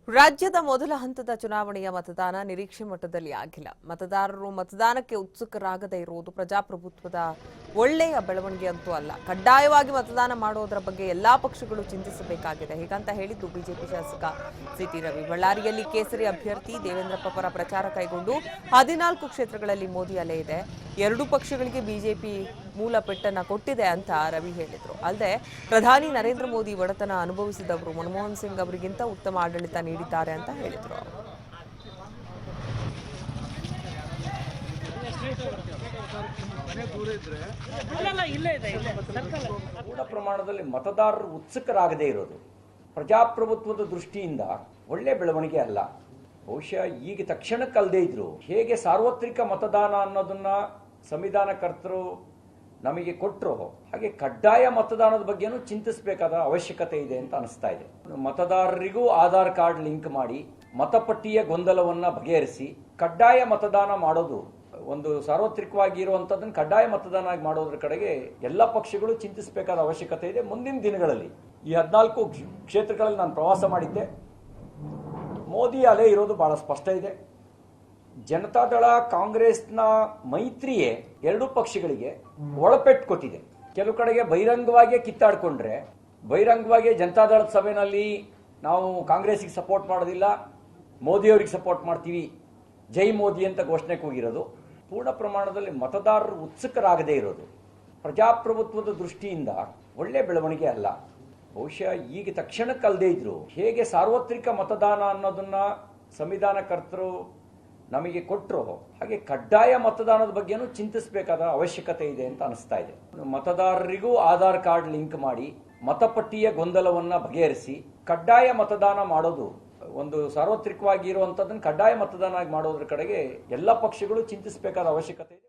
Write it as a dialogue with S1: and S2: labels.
S1: ರಾಜ್ಯದ ಮೊದಲ ಹಂತದ ಚುನಾವಣೆಯ ಮತದಾನ ನಿರೀಕ್ಷೆ ಮಟ್ಟದಲ್ಲಿ ಆಗಿಲ್ಲ. ಮತದಾರರು ಮತದಾನಕ್ಕೆ ಉತ್ಸುಕರಾಗದೇ ಇರುವುದು ಪ್ರಜಾಪ್ರಭುತ್ವದ ಒಳ್ಳೆಯ ಬೆಳವಣಿಗೆ ಅಂತೂ ಅಲ್ಲ. ಕಡ್ಡಾಯವಾಗಿ ಮತದಾನ ಮಾಡುವುದರ ಬಗ್ಗೆ ಎಲ್ಲಾ ಪಕ್ಷಗಳು ಚಿಂತಿಸಬೇಕಾಗಿದೆ. ಹೀಗಂತ ಹೇಳಿದ್ದು ಬಿಜೆಪಿ ಶಾಸಕ ಸಿಟಿ ರವಿ. ಬಳ್ಳಾರಿಯಲ್ಲಿ ಕೇಸರಿ ಅಭ್ಯರ್ಥಿ ದೇವೇಂದ್ರಪ್ಪ ಪರ ಪ್ರಚಾರ ಕೈಗೊಂಡು 14 ಕ್ಷೇತ್ರಗಳಲ್ಲಿ ಮೋದಿ ಅಲೆ ಇದೆ. ಎರಡೂ ಪಕ್ಷಗಳಿಗೆ ಬಿಜೆಪಿ ಮೂಲ ಪೆಟ್ಟನ್ನ ಕೊಟ್ಟಿದೆ ಅಂತ ರವಿ ಹೇಳಿದರು. ಅಲ್ಲದೆ ಪ್ರಧಾನಿ ನರೇಂದ್ರ ಮೋದಿ ಒಡೆತನ ಅನುಭವಿಸಿದವರು ಮನಮೋಹನ್ ಸಿಂಗ್ ಅವರಿಗಿಂತ ಉತ್ತಮ ಆಡಳಿತ ನೀಡಿದ್ದಾರೆ ಅಂತ ಹೇಳಿದರು.
S2: ಪೂರ್ಣ ಪ್ರಮಾಣದಲ್ಲಿ ಮತದಾರರು ಉತ್ಸುಕರಾಗದೇ ಇರೋದು ಪ್ರಜಾಪ್ರಭುತ್ವದ ದೃಷ್ಟಿಯಿಂದ ಒಳ್ಳೆ ಬೆಳವಣಿಗೆ ಅಲ್ಲ. ಬಹುಶಃ ಈಗ ತಕ್ಷಣಕ್ಕಲ್ಲದೆ ಇದ್ರು ಹೇಗೆ ಸಾರ್ವತ್ರಿಕ ಮತದಾನ ಅನ್ನೋದನ್ನ ಸಂವಿಧಾನಕರ್ತರು ನಮಗೆ ಕೊಟ್ಟರು, ಹಾಗೆ ಕಡ್ಡಾಯ ಮತದಾನದ ಬಗ್ಗೆನೂ ಚಿಂತಿಸಬೇಕಾದ ಅವಶ್ಯಕತೆ ಇದೆ ಅಂತ ಅನಿಸ್ತಾ ಇದೆ. ಮತದಾರರಿಗೂ ಆಧಾರ್ ಕಾರ್ಡ್ ಲಿಂಕ್ ಮಾಡಿ ಮತಪಟ್ಟಿಯ ಗೊಂದಲವನ್ನ ಬಗೆಹರಿಸಿ ಕಡ್ಡಾಯ ಮತದಾನ ಮಾಡೋದು, ಒಂದು ಸಾರ್ವತ್ರಿಕವಾಗಿ ಇರುವಂತದ್ದನ್ನು ಕಡ್ಡಾಯ ಮತದಾನ ಮಾಡೋದ್ರ ಕಡೆಗೆ ಎಲ್ಲ ಪಕ್ಷಗಳು ಚಿಂತಿಸಬೇಕಾದ ಅವಶ್ಯಕತೆ ಇದೆ. ಮುಂದಿನ ದಿನಗಳಲ್ಲಿ ಈ 14 ಕ್ಷೇತ್ರಗಳಲ್ಲಿ ನಾನು ಪ್ರವಾಸ ಮಾಡಿದ್ದೆ. ಮೋದಿ ಅಲೆ ಇರೋದು ಬಹಳ ಸ್ಪಷ್ಟ ಇದೆ. ಜನತಾದಳ ಕಾಂಗ್ರೆಸ್ನ ಮೈತ್ರಿಯೇ ಎರಡೂ ಪಕ್ಷಗಳಿಗೆ ಒಳಪೆಟ್ಟು ಕೊಟ್ಟಿದೆ. ಕೆಲವು ಕಡೆಗೆ ಬಹಿರಂಗವಾಗಿ ಕಿತ್ತಾಡ್ಕೊಂಡ್ರೆ, ಬಹಿರಂಗವಾಗಿ ಜನತಾದಳದ ಸಭೆಯಲ್ಲಿ ನಾವು ಕಾಂಗ್ರೆಸ್ಗೆ ಸಪೋರ್ಟ್ ಮಾಡೋದಿಲ್ಲ, ಮೋದಿಯವರಿಗೆ ಸಪೋರ್ಟ್ ಮಾಡ್ತೀವಿ, ಜೈ ಮೋದಿ ಅಂತ ಘೋಷಣೆ ಕೂಗಿರೋದು. ಪೂರ್ಣ ಪ್ರಮಾಣದಲ್ಲಿ ಮತದಾರರು ಉತ್ಸುಕರಾಗದೇ ಇರೋದು ಪ್ರಜಾಪ್ರಭುತ್ವದ ದೃಷ್ಟಿಯಿಂದ ಒಳ್ಳೆ ಬೆಳವಣಿಗೆ ಅಲ್ಲ. ಬಹುಶಃ ಈಗ ತಕ್ಷಣಕ್ಕಲ್ಲದೆ ಇದ್ರು ಹೇಗೆ ಸಾರ್ವತ್ರಿಕ ಮತದಾನ ಅನ್ನೋದನ್ನ ಸಂವಿಧಾನಕರ್ತರು ನಮಗೆ ಕೊಟ್ಟರು, ಹಾಗೆ ಕಡ್ಡಾಯ ಮತದಾನದ ಬಗ್ಗೆನೂ ಚಿಂತಿಸಬೇಕಾದ ಅವಶ್ಯಕತೆ ಇದೆ ಅಂತ ಅನಿಸ್ತಾ ಇದೆ. ಮತದಾರರಿಗೂ ಆಧಾರ್ ಕಾರ್ಡ್ ಲಿಂಕ್ ಮಾಡಿ ಮತಪಟ್ಟಿಯ ಗೊಂದಲವನ್ನ ಬಗೆಹರಿಸಿ ಕಡ್ಡಾಯ ಮತದಾನ ಮಾಡೋದು, ಒಂದು ಸಾರ್ವತ್ರಿಕವಾಗಿ ಇರುವಂತದ್ದನ್ನು ಕಡ್ಡಾಯ ಮತದಾನ ಮಾಡೋದ್ರ ಕಡೆಗೆ ಎಲ್ಲ ಪಕ್ಷಗಳು ಚಿಂತಿಸಬೇಕಾದ ಅವಶ್ಯಕತೆ ಇದೆ.